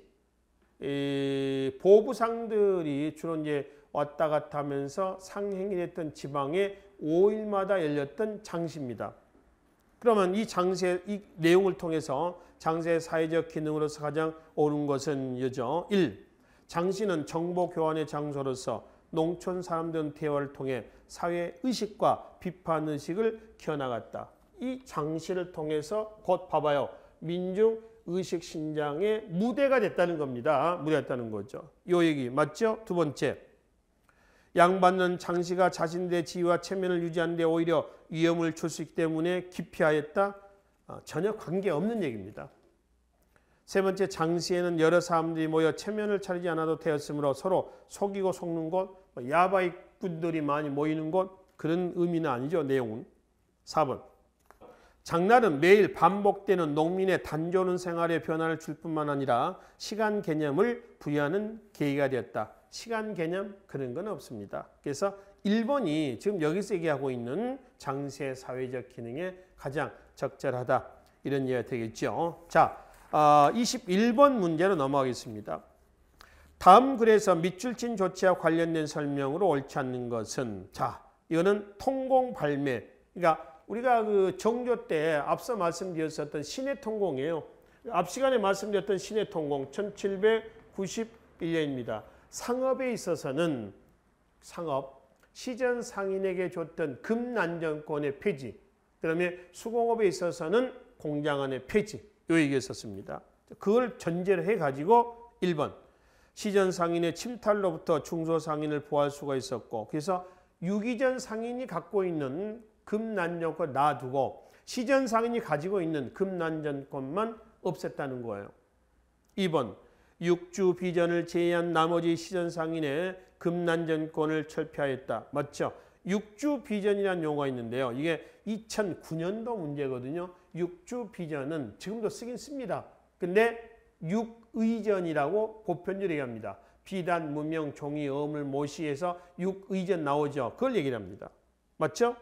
보부상들이 주로 이제 왔다 갔다 하면서 상행이 됐던 지방에 5일마다 열렸던 장시입니다. 그러면 이 장시의 이 내용을 통해서 장시의 사회적 기능으로서 가장 옳은 것은 이죠. 1. 장시는 정보 교환의 장소로서 농촌 사람들의 대화를 통해 사회 의식과 비판 의식을 키워나갔다. 이 장시를 통해서 곧 봐봐요. 민중 의식 신장의 무대가 됐다는 겁니다. 무대가 됐다는 거죠. 이 얘기 맞죠? 두 번째. 양반은 장시가 자신들의 지위와 체면을 유지하는 데 오히려 위험을 줄 수 있기 때문에 기피하였다. 전혀 관계없는 얘기입니다. 세 번째, 장시에는 여러 사람들이 모여 체면을 차리지 않아도 되었으므로 서로 속이고 속는 곳, 야바이꾼들이 많이 모이는 곳, 그런 의미는 아니죠. 내용은. 4번. 장날은 매일 반복되는 농민의 단조로운 생활의 변화를 줄 뿐만 아니라 시간 개념을 부여하는 계기가 되었다. 시간 개념 그런 건 없습니다. 그래서 1번이 지금 여기서 얘기하고 있는 장시의 사회적 기능에 가장 적절하다. 이런 이해가 되겠죠. 자, 21번 문제로 넘어가겠습니다. 다음 글에서 밑줄친 조치와 관련된 설명으로 옳지 않는 것은, 자, 이거는 통공 발매. 그러니까 우리가 그 정조 때 앞서 말씀드렸었던 신해통공이에요. 앞 시간에 말씀드렸던 신해통공 1791년입니다. 상업에 있어서는 상업, 시전 상인에게 줬던 금난전권의 폐지, 그다음에 수공업에 있어서는 공장원의 폐지, 요 얘기했었습니다. 그걸 전제로 해가지고 1번, 시전 상인의 침탈로부터 중소 상인을 보호할 수가 있었고, 그래서 유기전 상인이 갖고 있는 금난전권 놔두고 시전 상인이 가지고 있는 금난전권만 없앴다는 거예요. 2번, 육주 비전을 제외한 나머지 시전 상인의 금난전권을 철폐하였다. 맞죠? 육주 비전이라는 용어가 있는데요. 이게 2009년도 문제거든요. 육주 비전은 지금도 쓰긴 씁니다. 근데 육의전이라고 보편적으로 얘기합니다. 비단, 무명, 종이, 어물, 모시에서 육의전 나오죠. 그걸 얘기를 합니다. 맞죠?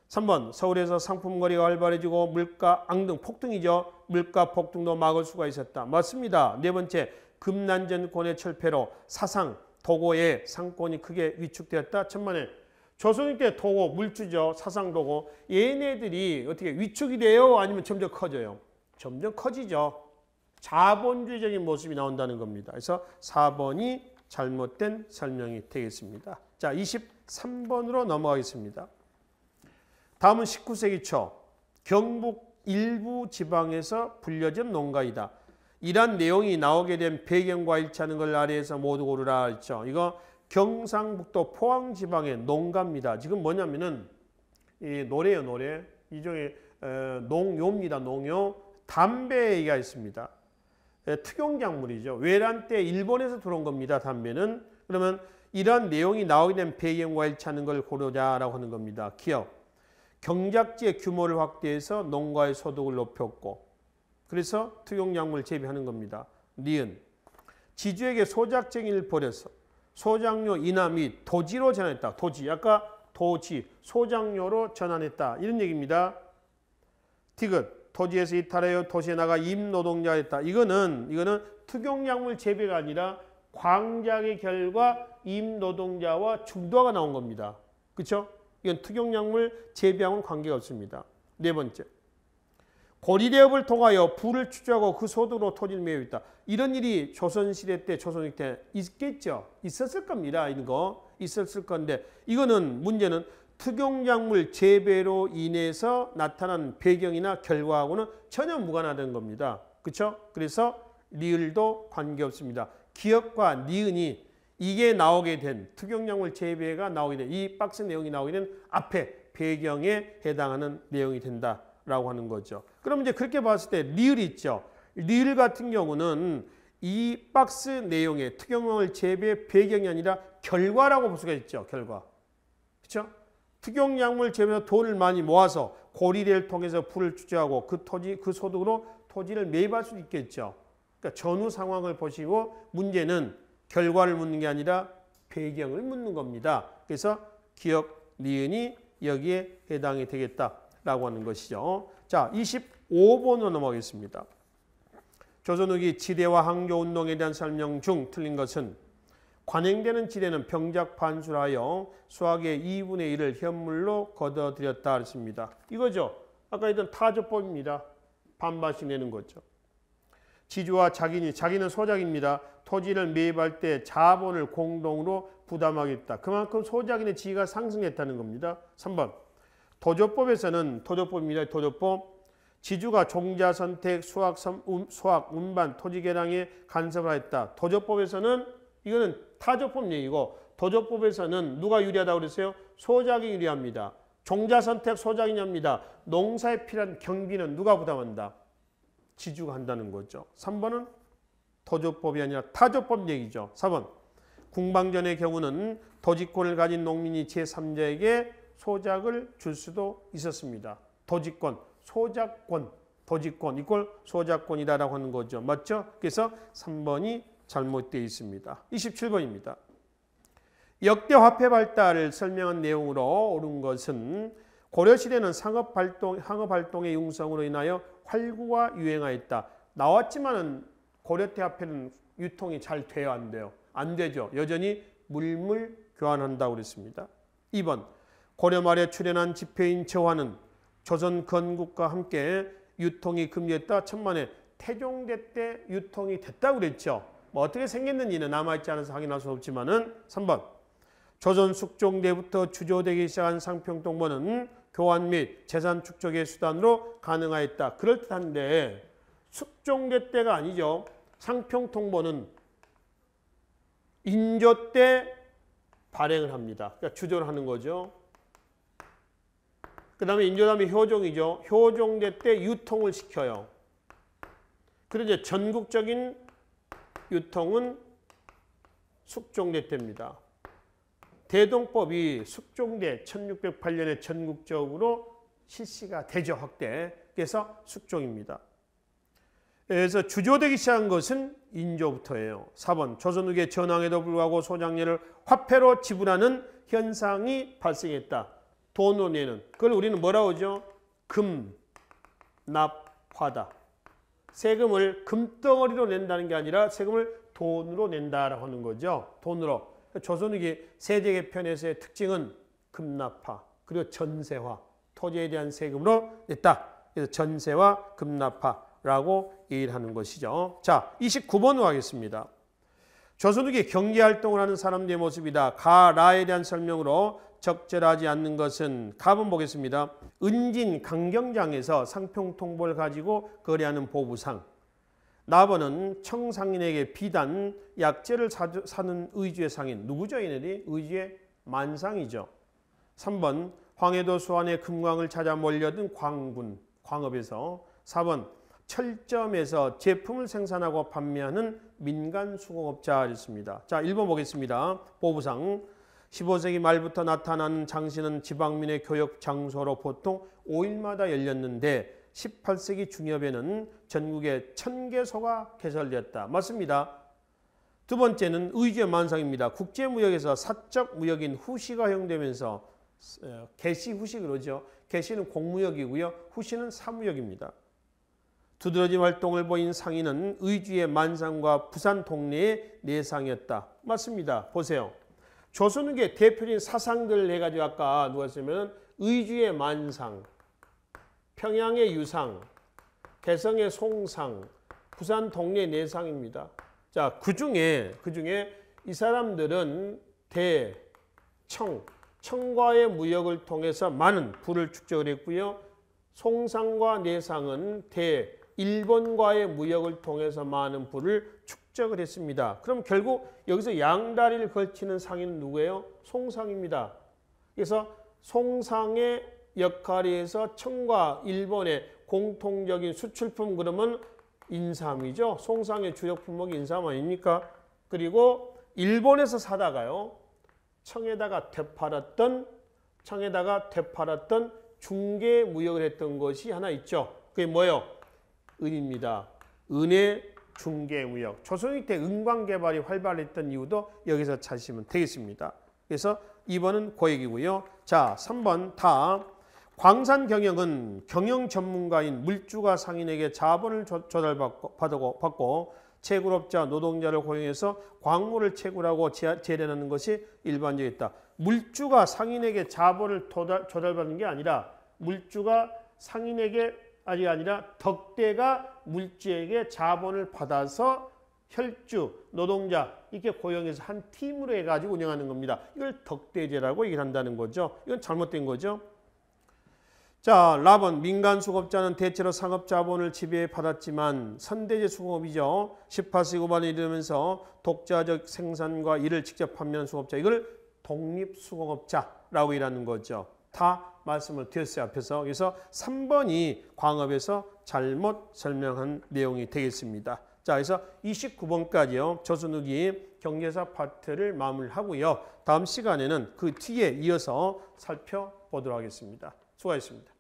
3번, 서울에서 상품거래가 활발해지고 물가 앙등, 폭등이죠. 물가 폭등도 막을 수가 있었다. 맞습니다. 네 번째, 금난전권의 철폐로 사상, 도고의 상권이 크게 위축되었다. 천만에 조선일 때 도고, 물주죠. 사상, 도고. 얘네들이 어떻게 위축이 돼요? 아니면 점점 커져요? 점점 커지죠. 자본주의적인 모습이 나온다는 겁니다. 그래서 4번이 잘못된 설명이 되겠습니다. 자, 23번으로 넘어가겠습니다. 다음은 19세기 초 경북 일부 지방에서 불려진 농가이다. 이러한 내용이 나오게 된 배경과 일치하는 걸 아래에서 모두 고르라 했죠. 이거 경상북도 포항 지방의 농가입니다. 지금 뭐냐면은 이 노래요, 노래. 이종의 농요입니다. 농요. 담배가 있습니다. 특용작물이죠. 외란 때 일본에서 들어온 겁니다. 담배는. 그러면 이러한 내용이 나오게 된 배경과 일치하는 걸 고르자라고 하는 겁니다. 기업. 경작지의 규모를 확대해서 농가의 소득을 높였고, 그래서 특용작물 재배하는 겁니다. 니은. 지주에게 소작쟁이를 벌여서 소작료 인하 및 도지로 전환했다. 도지. 아까 도지, 소작료로 전환했다. 이런 얘기입니다. 디귿. 토지에서 이탈하여 도시에 나가 임노동자가 됐다. 이거는 특용작물 재배가 아니라 광작의 결과 임노동자와 중도화가 나온 겁니다. 그렇죠? 이건 특용작물 재배하고는 관계가 없습니다. 네 번째, 고리대업을 통하여 부를 추구하고 그 소득으로 토지를 매여 있다. 이런 일이 조선시대 때, 조선시대 때 있겠죠. 있었을 겁니다. 이런 거 있었을 건데, 이거는 문제는 특용작물 재배로 인해서 나타난 배경이나 결과하고는 전혀 무관하다는 겁니다. 그렇죠? 그래서 리을도 관계없습니다. 기업과 니은이 이게 나오게 된, 특용작물 재배가 나오게 된, 이 박스 내용이 나오게 된 앞에 배경에 해당하는 내용이 된다라고 하는 거죠. 그럼 이제 그렇게 봤을 때 리을이 있죠. 리을 같은 경우는 이 박스 내용의 특용작물 재배 배경이 아니라 결과라고 볼 수가 있죠. 결과. 그렇죠? 특용작물 재배로 돈을 많이 모아서 고리대를 통해서 부를 추구하고 그 토지, 그 소득으로 토지를 매입할 수 있겠죠. 그러니까 전후 상황을 보시고 문제는 결과를 묻는 게 아니라 배경을 묻는 겁니다. 그래서 기업 니은이 여기에 해당이 되겠다라고 하는 것이죠. 자, 25번으로 넘어가겠습니다. 조선 후기 지대와 항조 운동에 대한 설명 중 틀린 것은 관행되는 지대는 병작 판수하여 수학의 2분의 1을 현물로 걷어들였다 했습니다. 이거죠. 아까 했던 타조법입니다. 반반씩 내는 거죠. 지주와 자기는 소작입니다. 토지를 매입할 때 자본을 공동으로 부담하겠다. 그만큼 소작인의 지위가 상승했다는 겁니다. 3번 도조법에서는 도조법입니다. 도조법 지주가 종자 선택, 수확, 운반, 토지 개량에 간섭을 했다. 도조법에서는 이거는 타조법 얘기고 도조법에서는 누가 유리하다고 그랬어요? 소작이 유리합니다. 종자 선택 소작이냐입니다. 농사에 필요한 경비는 누가 부담한다? 지주가 한다는 거죠. 3번은 도조법이 아니라 타조법 얘기죠. 4번 궁방전의 경우는 도지권을 가진 농민이 제3자에게 소작을 줄 수도 있었습니다. 도지권, 소작권, 도지권 이꼴 소작권이다라고 하는 거죠. 맞죠? 그래서 3번이 잘못되어 있습니다. 27번입니다. 역대 화폐 발달을 설명한 내용으로 옳은 것은 고려시대는 상업활동의 융성으로 인하여 활구가 유행하였다. 나왔지만은 고려 때 화폐는 유통이 잘 돼요, 안 돼요? 안 되죠. 여전히 물물 교환한다고 그랬습니다. 2번 고려 말에 출현한 지폐인 저화는 조선 건국과 함께 유통이 금지했다. 천만에 태종대 때 유통이 됐다고 그랬죠. 뭐 어떻게 생겼는지는 남아있지 않아서 확인할 수 없지만은 3번 조선 숙종대부터 주조되기 시작한 상평통보는 교환 및 재산 축적의 수단으로 가능하였다. 그럴듯한데 숙종대 때가 아니죠. 상평통보는 인조 때 발행을 합니다. 그러니까 주조를 하는 거죠. 그 다음에 인조 다음에 효종이죠. 효종대 때 유통을 시켜요. 그런데 전국적인 유통은 숙종대 때입니다. 대동법이 숙종대 1608년에 전국적으로 실시가 되죠. 확대. 그래서 숙종입니다. 그래서 주조되기 시작한 것은 인조부터예요. 4번 조선 후기의 전황에도 불구하고 소장료를 화폐로 지불하는 현상이 발생했다. 돈으로 내는. 그걸 우리는 뭐라고 하죠? 금납화다. 세금을 금덩어리로 낸다는 게 아니라 세금을 돈으로 낸다라고 하는 거죠. 돈으로. 조선 후기 세제 개편에서의 특징은 금납화 그리고 전세화. 토지에 대한 세금으로 냈다. 그래서 전세와 금납화라고 얘기를 하는 것이죠. 자, 29번으로 하겠습니다. 조선 후기 경제활동을 하는 사람들의 모습이다. 가라에 대한 설명으로 적절하지 않는 것은 갑은 보겠습니다. 은진 강경장에서 상평통보를 가지고 거래하는 보부상. 나번은 청상인에게 비단 약재를 사는 의주의 상인. 누구죠? 얘네들이? 의주의 만상이죠. 3번 황해도 수안의 금광을 찾아 몰려든 광군. 광업에서. 4번 철점에서 제품을 생산하고 판매하는 민간 수공업자였습니다. 자, 1번 보겠습니다. 보부상. 15세기 말부터 나타나는 장시는 지방민의 교역 장소로 보통 5일마다 열렸는데 18세기 중엽에는 전국에 1000개소가 개설되었다. 맞습니다. 두 번째는 의주의 만상입니다. 국제무역에서 사적 무역인 후시가 허용되면서 개시 후시 그러죠. 개시는 공무역이고요. 후시는 사무역입니다. 두드러진 활동을 보인 상인은 의주의 만상과 부산 동네의 내상이었다. 맞습니다. 보세요. 조선 후기의 대표적인 사상들을 해가지고 아까 누가 쓰면 의주의 만상, 평양의 유상, 개성의 송상, 부산 동네 내상입니다. 자, 그 중에 이 사람들은 청과의 무역을 통해서 많은 부를 축적을 했고요. 송상과 내상은 일본과의 무역을 통해서 많은 부를 축적을 했습니다. 그럼 결국 여기서 양다리를 걸치는 상인은 누구예요? 송상입니다. 그래서 송상의 역할에서 청과 일본의 공통적인 수출품 그러면 인삼이죠. 송상의 주력 품목이 인삼 아닙니까? 그리고 일본에서 사다가요. 청에다가 되팔았던 중개 무역을 했던 것이 하나 있죠. 그게 뭐예요? 은입니다. 은의 중개무역. 조선시대 때 은광 개발이 활발했던 이유도 여기서 찾으시면 되겠습니다. 그래서 2번은 고액이고요. 자, 3번 다 광산 경영은 경영 전문가인 물주가 상인에게 자본을 조달받고 채굴업자, 노동자를 고용해서 광물을 채굴하고 재련하는 것이 일반적이었다. 물주가 상인에게 자본을 조달받는 게 아니라 물주가 상인에게 아니라 덕대가 물주에게 자본을 받아서 혈주, 노동자 이렇게 고용해서 한 팀으로 해가지고 운영하는 겁니다. 이걸 덕대제라고 얘기를 한다는 거죠. 이건 잘못된 거죠. 자, 라번 민간 수급자는 대체로 상업 자본을 지배받았지만 선대제 수급이죠. 18세기 후반에 이르면서 독자적 생산과 이를 직접 판매하는 수급자, 이걸 독립수공업자라고 일하는 거죠. 다 말씀을 드렸어요, 앞에서. 그래서 3번이 광업에서 잘못 설명한 내용이 되겠습니다. 자, 그래서 29번까지요. 조선 후기 경제사 파트를 마무리하고요. 다음 시간에는 그 뒤에 이어서 살펴보도록 하겠습니다. 수고하셨습니다.